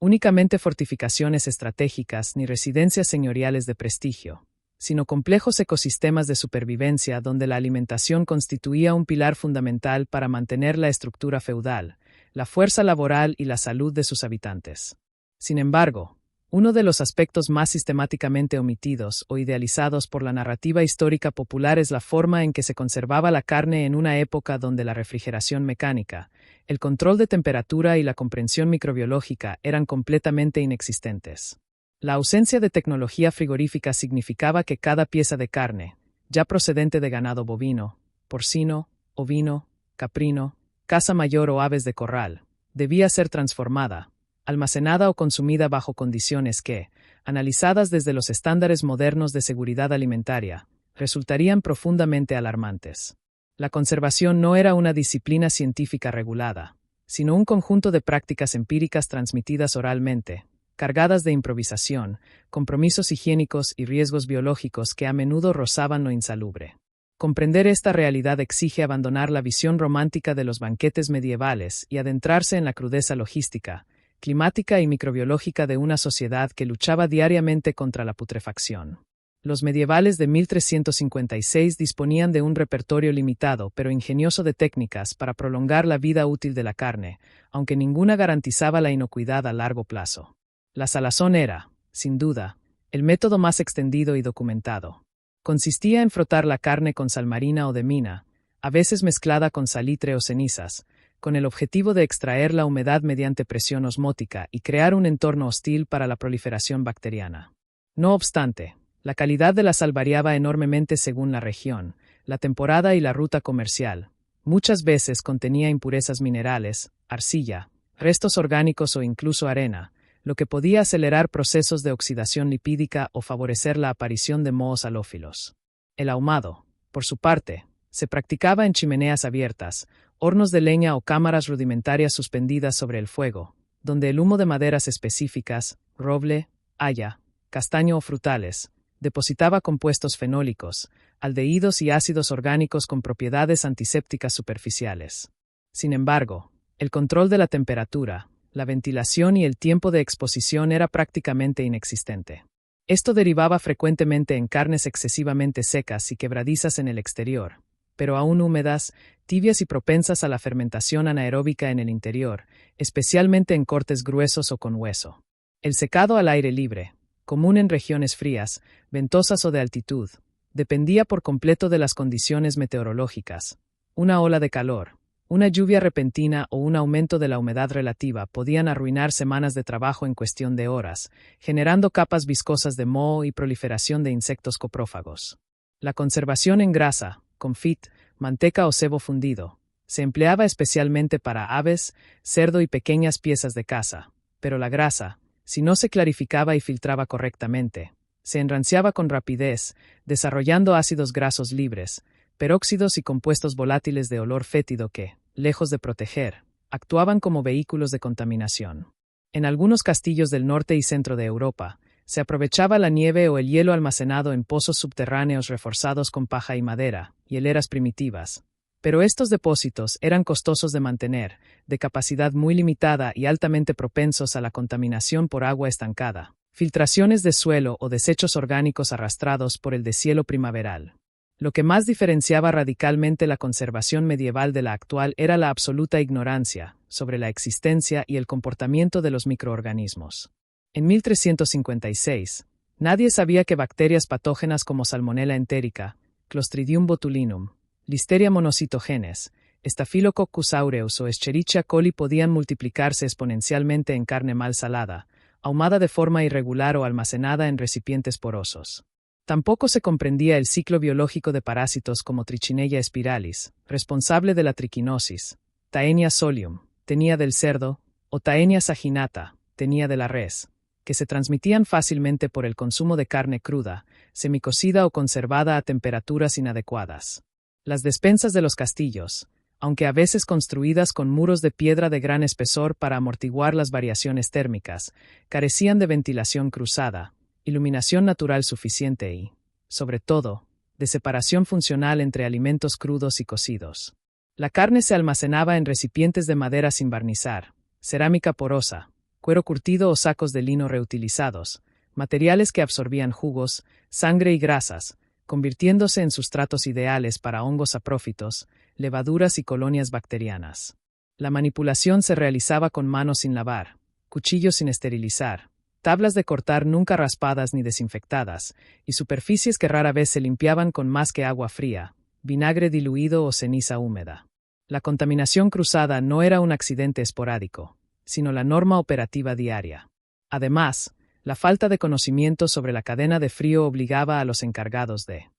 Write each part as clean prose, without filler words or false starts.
únicamente fortificaciones estratégicas ni residencias señoriales de prestigio, sino complejos ecosistemas de supervivencia donde la alimentación constituía un pilar fundamental para mantener la estructura feudal, la fuerza laboral y la salud de sus habitantes. Sin embargo, uno de los aspectos más sistemáticamente omitidos o idealizados por la narrativa histórica popular es la forma en que se conservaba la carne en una época donde la refrigeración mecánica, el control de temperatura y la comprensión microbiológica eran completamente inexistentes. La ausencia de tecnología frigorífica significaba que cada pieza de carne, ya procedente de ganado bovino, porcino, ovino, caprino, caza mayor o aves de corral, debía ser transformada, almacenada o consumida bajo condiciones que, analizadas desde los estándares modernos de seguridad alimentaria, resultarían profundamente alarmantes. La conservación no era una disciplina científica regulada, sino un conjunto de prácticas empíricas transmitidas oralmente, cargadas de improvisación, compromisos higiénicos y riesgos biológicos que a menudo rozaban lo insalubre. Comprender esta realidad exige abandonar la visión romántica de los banquetes medievales y adentrarse en la crudeza logística, climática y microbiológica de una sociedad que luchaba diariamente contra la putrefacción. Los medievales de 1356 disponían de un repertorio limitado pero ingenioso de técnicas para prolongar la vida útil de la carne, aunque ninguna garantizaba la inocuidad a largo plazo. La salazón era, sin duda, el método más extendido y documentado. Consistía en frotar la carne con sal marina o de mina, a veces mezclada con salitre o cenizas, con el objetivo de extraer la humedad mediante presión osmótica y crear un entorno hostil para la proliferación bacteriana. No obstante, la calidad de la sal variaba enormemente según la región, la temporada y la ruta comercial. Muchas veces contenía impurezas minerales, arcilla, restos orgánicos o incluso arena, lo que podía acelerar procesos de oxidación lipídica o favorecer la aparición de mohos halófilos. El ahumado, por su parte, se practicaba en chimeneas abiertas, hornos de leña o cámaras rudimentarias suspendidas sobre el fuego, donde el humo de maderas específicas, roble, haya, castaño o frutales, depositaba compuestos fenólicos, aldehídos y ácidos orgánicos con propiedades antisépticas superficiales. Sin embargo, el control de la temperatura, la ventilación y el tiempo de exposición era prácticamente inexistente. Esto derivaba frecuentemente en carnes excesivamente secas y quebradizas en el exterior, pero aún húmedas, tibias y propensas a la fermentación anaeróbica en el interior, especialmente en cortes gruesos o con hueso. El secado al aire libre, común en regiones frías, ventosas o de altitud, dependía por completo de las condiciones meteorológicas. Una ola de calor, una lluvia repentina o un aumento de la humedad relativa podían arruinar semanas de trabajo en cuestión de horas, generando capas viscosas de moho y proliferación de insectos coprófagos. La conservación en grasa, confit, manteca o sebo fundido, se empleaba especialmente para aves, cerdo y pequeñas piezas de caza, pero la grasa, si no se clarificaba y filtraba correctamente, se enranciaba con rapidez, desarrollando ácidos grasos libres, peróxidos y compuestos volátiles de olor fétido que, lejos de proteger, actuaban como vehículos de contaminación. En algunos castillos del norte y centro de Europa, se aprovechaba la nieve o el hielo almacenado en pozos subterráneos reforzados con paja y madera, hieleras primitivas. Pero estos depósitos eran costosos de mantener, de capacidad muy limitada y altamente propensos a la contaminación por agua estancada, filtraciones de suelo o desechos orgánicos arrastrados por el deshielo primaveral. Lo que más diferenciaba radicalmente la conservación medieval de la actual era la absoluta ignorancia sobre la existencia y el comportamiento de los microorganismos. En 1356, nadie sabía que bacterias patógenas como Salmonella entérica, Clostridium botulinum, Listeria monocytogenes, Staphylococcus aureus o Escherichia coli podían multiplicarse exponencialmente en carne mal salada, ahumada de forma irregular o almacenada en recipientes porosos. Tampoco se comprendía el ciclo biológico de parásitos como Trichinella spiralis, responsable de la triquinosis, Taenia solium, tenía del cerdo, o Taenia saginata, tenía de la res, que se transmitían fácilmente por el consumo de carne cruda, semicocida o conservada a temperaturas inadecuadas. Las despensas de los castillos, aunque a veces construidas con muros de piedra de gran espesor para amortiguar las variaciones térmicas, carecían de ventilación cruzada, iluminación natural suficiente y, sobre todo, de separación funcional entre alimentos crudos y cocidos. La carne se almacenaba en recipientes de madera sin barnizar, cerámica porosa, cuero curtido o sacos de lino reutilizados, materiales que absorbían jugos, sangre y grasas, convirtiéndose en sustratos ideales para hongos saprófitos, levaduras y colonias bacterianas. La manipulación se realizaba con manos sin lavar, cuchillos sin esterilizar, tablas de cortar nunca raspadas ni desinfectadas, y superficies que rara vez se limpiaban con más que agua fría, vinagre diluido o ceniza húmeda. La contaminación cruzada no era un accidente esporádico, sino la norma operativa diaria. Además, la falta de conocimiento sobre la cadena de frío obligaba a los encargados de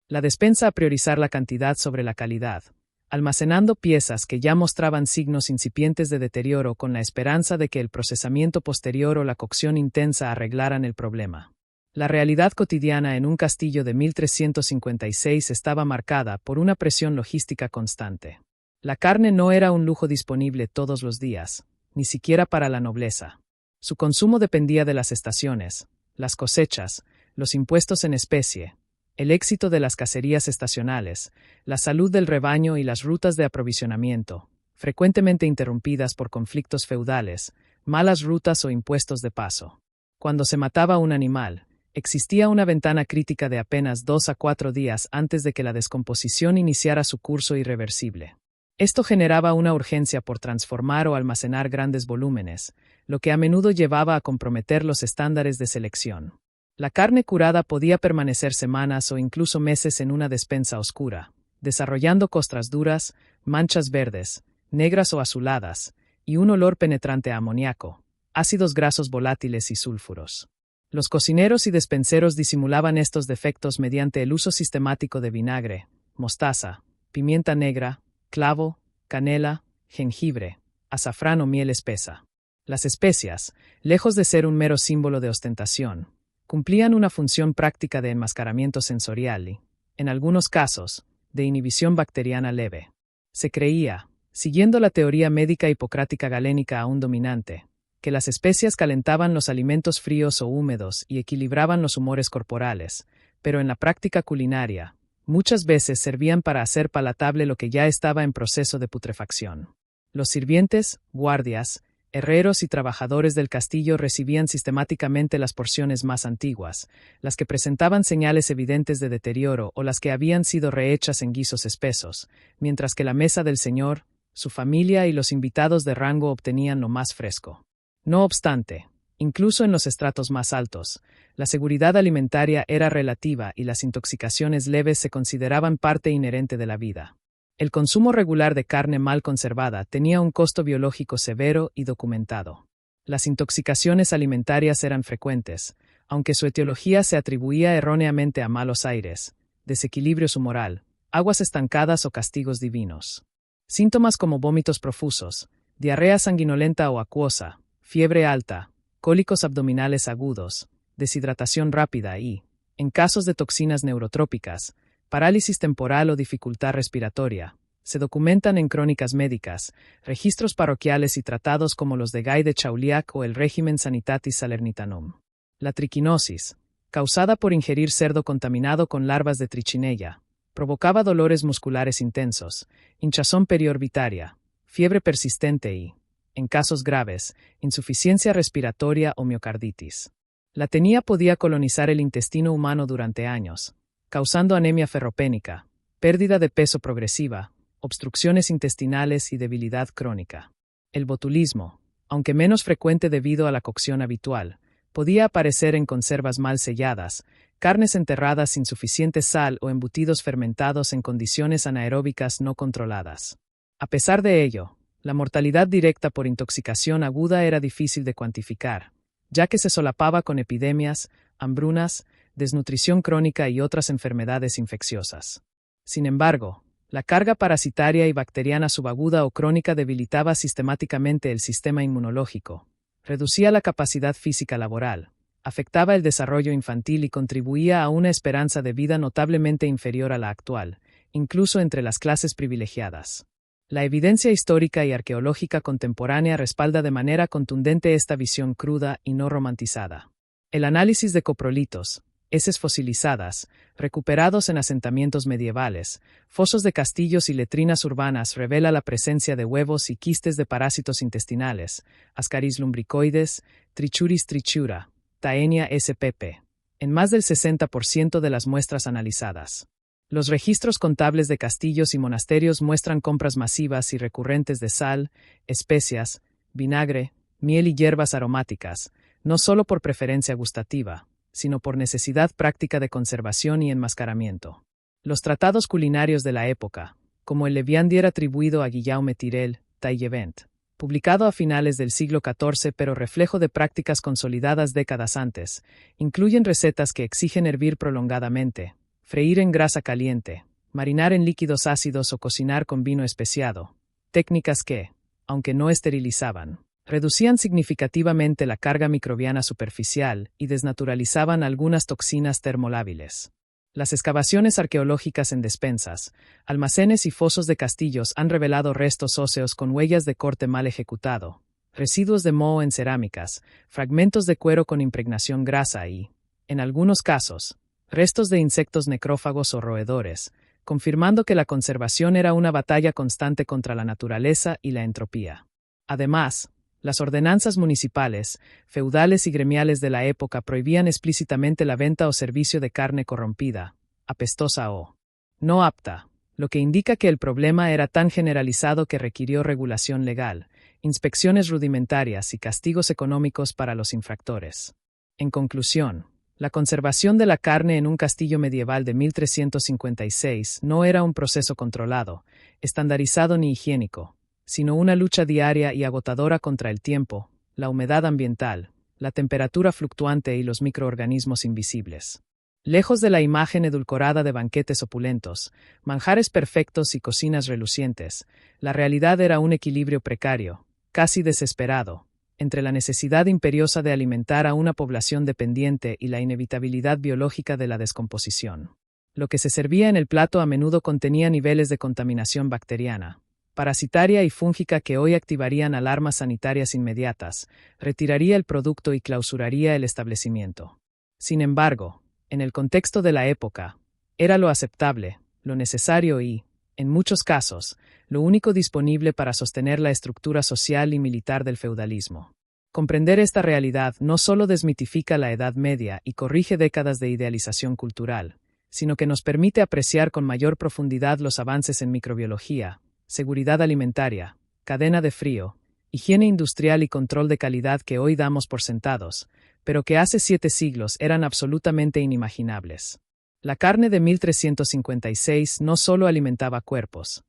la despensa a priorizar la cantidad sobre la calidad, almacenando piezas que ya mostraban signos incipientes de deterioro con la esperanza de que el procesamiento posterior o la cocción intensa arreglaran el problema. La realidad cotidiana en un castillo de 1356 estaba marcada por una presión logística constante. La carne no era un lujo disponible todos los días, ni siquiera para la nobleza. Su consumo dependía de las estaciones, las cosechas, los impuestos en especie, el éxito de las cacerías estacionales, la salud del rebaño y las rutas de aprovisionamiento, frecuentemente interrumpidas por conflictos feudales, malas rutas o impuestos de paso. Cuando se mataba un animal, existía una ventana crítica de apenas 2 a 4 días antes de que la descomposición iniciara su curso irreversible. Esto generaba una urgencia por transformar o almacenar grandes volúmenes, lo que a menudo llevaba a comprometer los estándares de selección. La carne curada podía permanecer semanas o incluso meses en una despensa oscura, desarrollando costras duras, manchas verdes, negras o azuladas, y un olor penetrante a amoníaco, ácidos grasos volátiles y sulfuros. Los cocineros y despenseros disimulaban estos defectos mediante el uso sistemático de vinagre, mostaza, pimienta negra, clavo, canela, jengibre, azafrán o miel espesa. Las especias, lejos de ser un mero símbolo de ostentación, cumplían una función práctica de enmascaramiento sensorial y, en algunos casos, de inhibición bacteriana leve. Se creía, siguiendo la teoría médica hipocrática galénica aún dominante, que las especias calentaban los alimentos fríos o húmedos y equilibraban los humores corporales, pero en la práctica culinaria, muchas veces servían para hacer palatable lo que ya estaba en proceso de putrefacción. Los sirvientes, guardias, herreros y trabajadores del castillo recibían sistemáticamente las porciones más antiguas, las que presentaban señales evidentes de deterioro o las que habían sido rehechas en guisos espesos, mientras que la mesa del señor, su familia y los invitados de rango obtenían lo más fresco. No obstante, incluso en los estratos más altos, la seguridad alimentaria era relativa y las intoxicaciones leves se consideraban parte inherente de la vida. El consumo regular de carne mal conservada tenía un costo biológico severo y documentado. Las intoxicaciones alimentarias eran frecuentes, aunque su etiología se atribuía erróneamente a malos aires, desequilibrios humoral, aguas estancadas o castigos divinos. Síntomas como vómitos profusos, diarrea sanguinolenta o acuosa, fiebre alta, cólicos abdominales agudos, deshidratación rápida y, en casos de toxinas neurotrópicas, parálisis temporal o dificultad respiratoria, se documentan en crónicas médicas, registros parroquiales y tratados como los de Guy de Chauliac o el Regimen Sanitatis Salernitanum. La triquinosis, causada por ingerir cerdo contaminado con larvas de trichinella, provocaba dolores musculares intensos, hinchazón periorbitaria, fiebre persistente y, en casos graves, insuficiencia respiratoria o miocarditis. La tenia podía colonizar el intestino humano durante años, causando anemia ferropénica, pérdida de peso progresiva, obstrucciones intestinales y debilidad crónica. El botulismo, aunque menos frecuente debido a la cocción habitual, podía aparecer en conservas mal selladas, carnes enterradas sin suficiente sal o embutidos fermentados en condiciones anaeróbicas no controladas. A pesar de ello, la mortalidad directa por intoxicación aguda era difícil de cuantificar, ya que se solapaba con epidemias, hambrunas, desnutrición crónica y otras enfermedades infecciosas. Sin embargo, la carga parasitaria y bacteriana subaguda o crónica debilitaba sistemáticamente el sistema inmunológico, reducía la capacidad física laboral, afectaba el desarrollo infantil y contribuía a una esperanza de vida notablemente inferior a la actual, incluso entre las clases privilegiadas. La evidencia histórica y arqueológica contemporánea respalda de manera contundente esta visión cruda y no romantizada. El análisis de coprolitos, heces fosilizadas, recuperados en asentamientos medievales, fosos de castillos y letrinas urbanas revela la presencia de huevos y quistes de parásitos intestinales, Ascaris lumbricoides, Trichuris trichura, Taenia spp, en más del 60% de las muestras analizadas. Los registros contables de castillos y monasterios muestran compras masivas y recurrentes de sal, especias, vinagre, miel y hierbas aromáticas, no solo por preferencia gustativa, sino por necesidad práctica de conservación y enmascaramiento. Los tratados culinarios de la época, como el Leviandier atribuido a Guillaume Tirel, Taillevent, publicado a finales del siglo XIV pero reflejo de prácticas consolidadas décadas antes, incluyen recetas que exigen hervir prolongadamente, freír en grasa caliente, marinar en líquidos ácidos o cocinar con vino especiado, técnicas que, aunque no esterilizaban, reducían significativamente la carga microbiana superficial y desnaturalizaban algunas toxinas termolábiles. Las excavaciones arqueológicas en despensas, almacenes y fosos de castillos han revelado restos óseos con huellas de corte mal ejecutado, residuos de moho en cerámicas, fragmentos de cuero con impregnación grasa y, en algunos casos, restos de insectos necrófagos o roedores, confirmando que la conservación era una batalla constante contra la naturaleza y la entropía. Además, las ordenanzas municipales, feudales y gremiales de la época prohibían explícitamente la venta o servicio de carne corrompida, apestosa o no apta, lo que indica que el problema era tan generalizado que requirió regulación legal, inspecciones rudimentarias y castigos económicos para los infractores. En conclusión, la conservación de la carne en un castillo medieval de 1356 no era un proceso controlado, estandarizado ni higiénico, sino una lucha diaria y agotadora contra el tiempo, la humedad ambiental, la temperatura fluctuante y los microorganismos invisibles. Lejos de la imagen edulcorada de banquetes opulentos, manjares perfectos y cocinas relucientes, la realidad era un equilibrio precario, casi desesperado, entre la necesidad imperiosa de alimentar a una población dependiente y la inevitabilidad biológica de la descomposición. Lo que se servía en el plato a menudo contenía niveles de contaminación bacteriana, parasitaria y fúngica que hoy activarían alarmas sanitarias inmediatas, retiraría el producto y clausuraría el establecimiento. Sin embargo, en el contexto de la época, era lo aceptable, lo necesario y, en muchos casos, lo único disponible para sostener la estructura social y militar del feudalismo. Comprender esta realidad no solo desmitifica la Edad Media y corrige décadas de idealización cultural, sino que nos permite apreciar con mayor profundidad los avances en microbiología, seguridad alimentaria, cadena de frío, higiene industrial y control de calidad que hoy damos por sentados, pero que hace 7 siglos eran absolutamente inimaginables. La carne de 1356 no solo alimentaba cuerpos,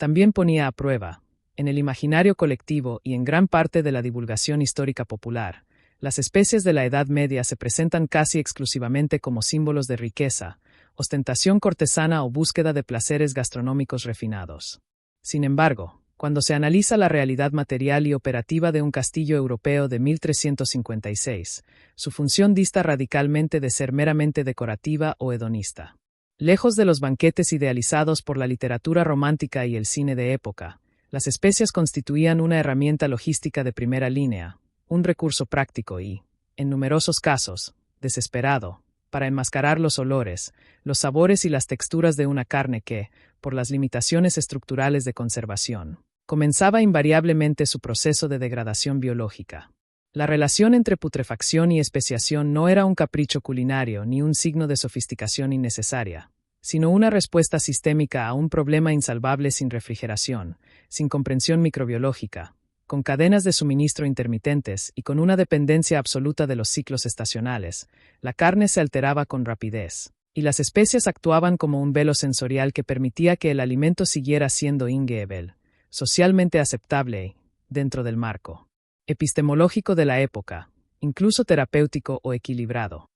también ponía a prueba, en el imaginario colectivo y en gran parte de la divulgación histórica popular, las especies de la Edad Media se presentan casi exclusivamente como símbolos de riqueza, ostentación cortesana o búsqueda de placeres gastronómicos refinados. Sin embargo, cuando se analiza la realidad material y operativa de un castillo europeo de 1356, su función dista radicalmente de ser meramente decorativa o hedonista. Lejos de los banquetes idealizados por la literatura romántica y el cine de época, las especias constituían una herramienta logística de primera línea, un recurso práctico y, en numerosos casos, desesperado, para enmascarar los olores, los sabores y las texturas de una carne que, por las limitaciones estructurales de conservación, comenzaba invariablemente su proceso de degradación biológica. La relación entre putrefacción y especiación no era un capricho culinario ni un signo de sofisticación innecesaria, sino una respuesta sistémica a un problema insalvable sin refrigeración, sin comprensión microbiológica, con cadenas de suministro intermitentes y con una dependencia absoluta de los ciclos estacionales. La carne se alteraba con rapidez, y las especias actuaban como un velo sensorial que permitía que el alimento siguiera siendo ingeable, socialmente aceptable, dentro del marco epistemológico de la época, incluso terapéutico o equilibrado.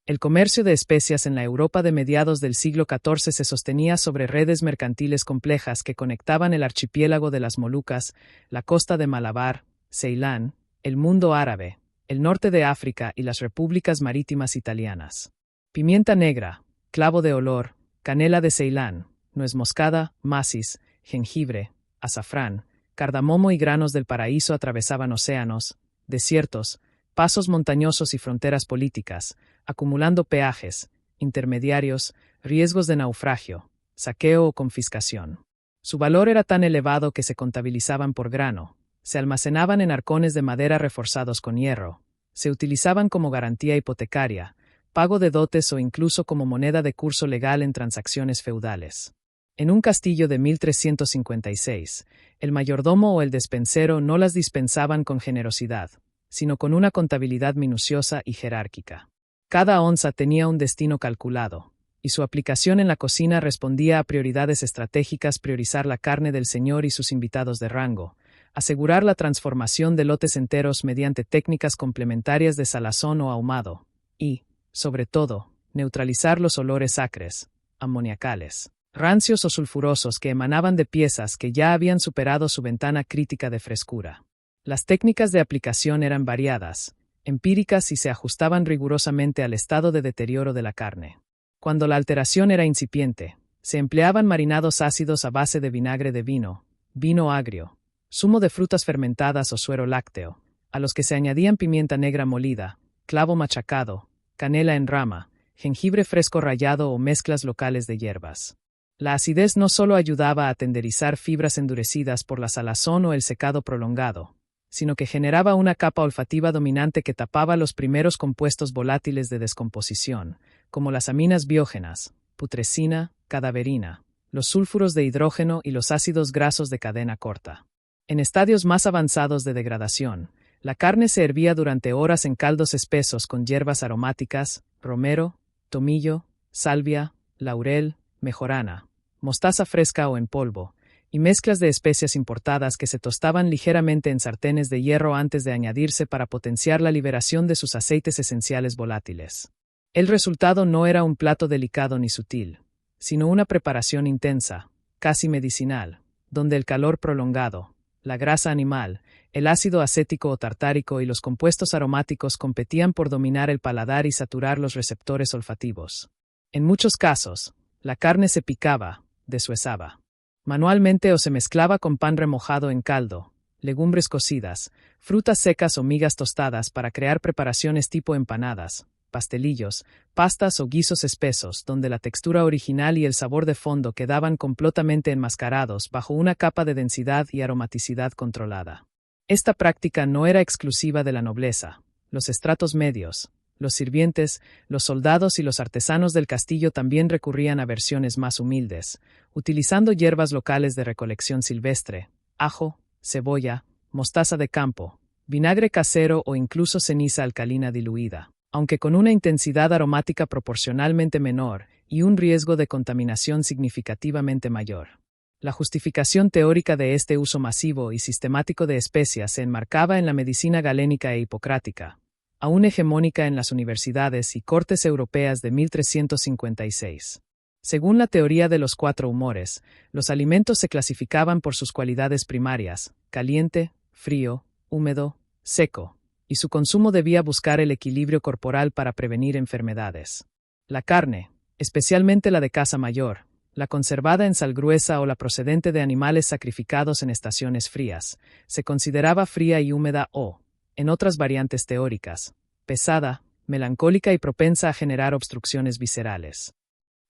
El comercio de especias en la Europa de mediados del siglo XIV se sostenía sobre redes mercantiles complejas que conectaban el archipiélago de las Molucas, la costa de Malabar, Ceilán, el mundo árabe, el norte de África y las repúblicas marítimas italianas. Pimienta negra, clavo de olor, canela de Ceilán, nuez moscada, macis, jengibre, azafrán, cardamomo y granos del paraíso atravesaban océanos, desiertos, pasos montañosos y fronteras políticas, acumulando peajes, intermediarios, riesgos de naufragio, saqueo o confiscación. Su valor era tan elevado que se contabilizaban por grano, se almacenaban en arcones de madera reforzados con hierro, se utilizaban como garantía hipotecaria, pago de dotes o incluso como moneda de curso legal en transacciones feudales. En un castillo de 1356, el mayordomo o el despensero no las dispensaban con generosidad, sino con una contabilidad minuciosa y jerárquica. Cada onza tenía un destino calculado, y su aplicación en la cocina respondía a prioridades estratégicas: priorizar la carne del señor y sus invitados de rango, asegurar la transformación de lotes enteros mediante técnicas complementarias de salazón o ahumado, y, sobre todo, neutralizar los olores acres, amoniacales, rancios o sulfurosos que emanaban de piezas que ya habían superado su ventana crítica de frescura. Las técnicas de aplicación eran variadas, empíricas y se ajustaban rigurosamente al estado de deterioro de la carne. Cuando la alteración era incipiente, se empleaban marinados ácidos a base de vinagre de vino, vino agrio, zumo de frutas fermentadas o suero lácteo, a los que se añadían pimienta negra molida, clavo machacado, canela en rama, jengibre fresco rallado o mezclas locales de hierbas. La acidez no solo ayudaba a tenderizar fibras endurecidas por la salazón o el secado prolongado, sino que generaba una capa olfativa dominante que tapaba los primeros compuestos volátiles de descomposición, como las aminas biógenas, putrescina, cadaverina, los sulfuros de hidrógeno y los ácidos grasos de cadena corta. En estadios más avanzados de degradación, la carne se hervía durante horas en caldos espesos con hierbas aromáticas, romero, tomillo, salvia, laurel, mejorana, mostaza fresca o en polvo, y mezclas de especias importadas que se tostaban ligeramente en sartenes de hierro antes de añadirse para potenciar la liberación de sus aceites esenciales volátiles. El resultado no era un plato delicado ni sutil, sino una preparación intensa, casi medicinal, donde el calor prolongado, la grasa animal, el ácido acético o tartárico y los compuestos aromáticos competían por dominar el paladar y saturar los receptores olfativos. En muchos casos, la carne se picaba, deshuesaba manualmente o se mezclaba con pan remojado en caldo, legumbres cocidas, frutas secas o migas tostadas para crear preparaciones tipo empanadas, pastelillos, pastas o guisos espesos, donde la textura original y el sabor de fondo quedaban completamente enmascarados bajo una capa de densidad y aromaticidad controlada. Esta práctica no era exclusiva de la nobleza. Los estratos medios, los sirvientes, los soldados y los artesanos del castillo también recurrían a versiones más humildes, utilizando hierbas locales de recolección silvestre, ajo, cebolla, mostaza de campo, vinagre casero o incluso ceniza alcalina diluida, aunque con una intensidad aromática proporcionalmente menor y un riesgo de contaminación significativamente mayor. La justificación teórica de este uso masivo y sistemático de especias se enmarcaba en la medicina galénica e hipocrática, aún hegemónica en las universidades y cortes europeas de 1356. Según la teoría de los 4 humores, los alimentos se clasificaban por sus cualidades primarias: caliente, frío, húmedo, seco, y su consumo debía buscar el equilibrio corporal para prevenir enfermedades. La carne, especialmente la de caza mayor, la conservada en sal gruesa o la procedente de animales sacrificados en estaciones frías, se consideraba fría y húmeda o, en otras variantes teóricas, pesada, melancólica y propensa a generar obstrucciones viscerales.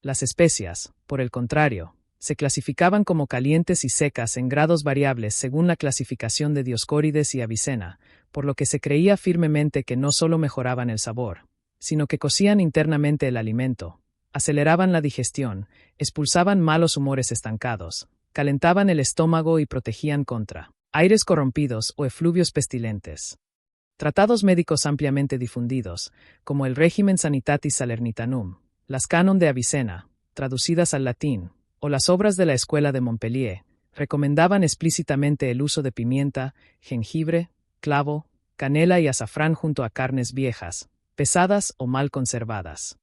Las especias, por el contrario, se clasificaban como calientes y secas en grados variables según la clasificación de Dioscórides y Avicena, por lo que se creía firmemente que no solo mejoraban el sabor, sino que cocían internamente el alimento, aceleraban la digestión, expulsaban malos humores estancados, calentaban el estómago y protegían contra aires corrompidos o efluvios pestilentes. Tratados médicos ampliamente difundidos, como el Regimen Sanitatis Salernitanum, las Canon de Avicena, traducidas al latín, o las obras de la Escuela de Montpellier, recomendaban explícitamente el uso de pimienta, jengibre, clavo, canela y azafrán junto a carnes viejas, pesadas o mal conservadas.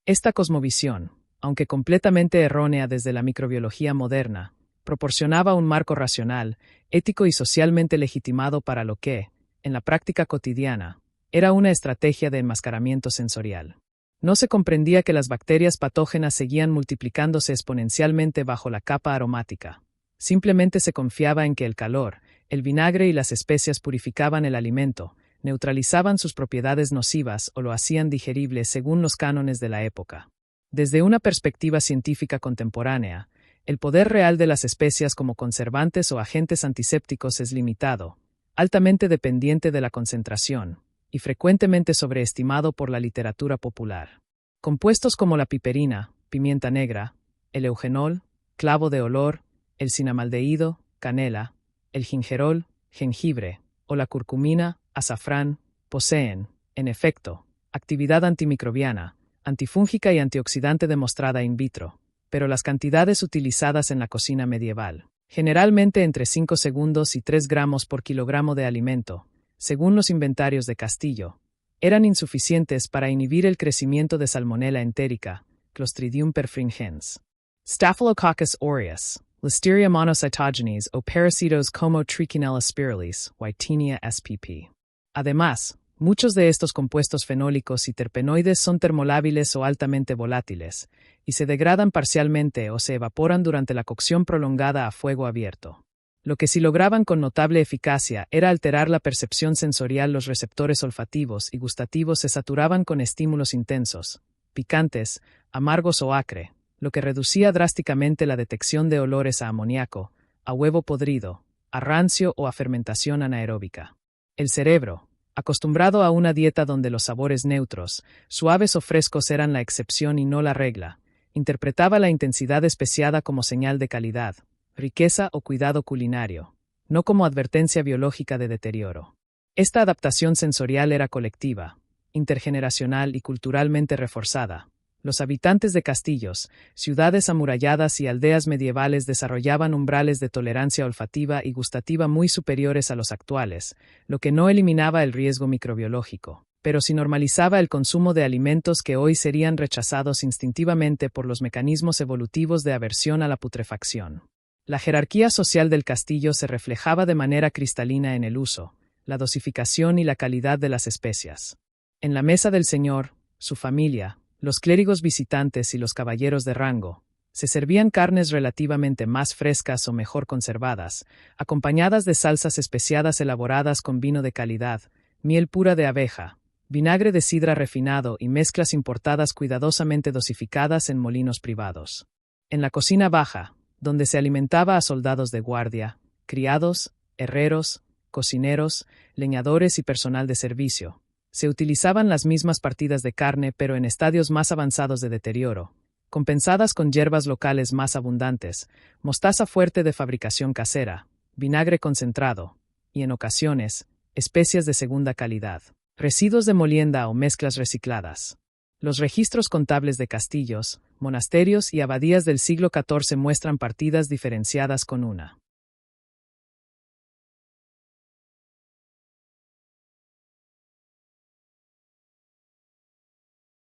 Esta cosmovisión, aunque completamente errónea desde la microbiología moderna, proporcionaba un marco racional, ético y socialmente legitimado para lo que, en la práctica cotidiana, era una estrategia de enmascaramiento sensorial. No se comprendía que las bacterias patógenas seguían multiplicándose exponencialmente bajo la capa aromática. Simplemente se confiaba en que el calor, el vinagre y las especias purificaban el alimento, neutralizaban sus propiedades nocivas o lo hacían digerible según los cánones de la época. Desde una perspectiva científica contemporánea, el poder real de las especias como conservantes o agentes antisépticos es limitado, altamente dependiente de la concentración, y frecuentemente sobreestimado por la literatura popular. Compuestos como la piperina, pimienta negra, el eugenol, clavo de olor, el cinamaldehído, canela, el gingerol, jengibre, o la curcumina, azafrán, poseen, en efecto, actividad antimicrobiana, antifúngica y antioxidante demostrada in vitro, pero las cantidades utilizadas en la cocina medieval, generalmente entre 5 segundos y 3 gramos por kilogramo de alimento, según los inventarios de Castillo, eran insuficientes para inhibir el crecimiento de Salmonella entérica, Clostridium perfringens, Staphylococcus aureus, Listeria monocytogenes o Parasitos como Trichinella spiralis, Whitenia spp. Además, muchos de estos compuestos fenólicos y terpenoides son termolábiles o altamente volátiles, y se degradan parcialmente o se evaporan durante la cocción prolongada a fuego abierto. Lo que sí lograban con notable eficacia era alterar la percepción sensorial. Los receptores olfativos y gustativos se saturaban con estímulos intensos, picantes, amargos o acre, lo que reducía drásticamente la detección de olores a amoníaco, a huevo podrido, a rancio o a fermentación anaeróbica. El cerebro, acostumbrado a una dieta donde los sabores neutros, suaves o frescos eran la excepción y no la regla, interpretaba la intensidad especiada como señal de calidad, riqueza o cuidado culinario, no como advertencia biológica de deterioro. Esta adaptación sensorial era colectiva, intergeneracional y culturalmente reforzada. Los habitantes de castillos, ciudades amuralladas y aldeas medievales desarrollaban umbrales de tolerancia olfativa y gustativa muy superiores a los actuales, lo que no eliminaba el riesgo microbiológico, pero sí normalizaba el consumo de alimentos que hoy serían rechazados instintivamente por los mecanismos evolutivos de aversión a la putrefacción. La jerarquía social del castillo se reflejaba de manera cristalina en el uso, la dosificación y la calidad de las especias. En la mesa del señor, su familia, los clérigos visitantes y los caballeros de rango, se servían carnes relativamente más frescas o mejor conservadas, acompañadas de salsas especiadas elaboradas con vino de calidad, miel pura de abeja, vinagre de sidra refinado y mezclas importadas cuidadosamente dosificadas en molinos privados. En la cocina baja, donde se alimentaba a soldados de guardia, criados, herreros, cocineros, leñadores y personal de servicio, se utilizaban las mismas partidas de carne pero en estadios más avanzados de deterioro, compensadas con hierbas locales más abundantes, mostaza fuerte de fabricación casera, vinagre concentrado, y en ocasiones, especias de segunda calidad, residuos de molienda o mezclas recicladas. Los registros contables de castillos, monasterios y abadías del siglo XIV muestran partidas diferenciadas con una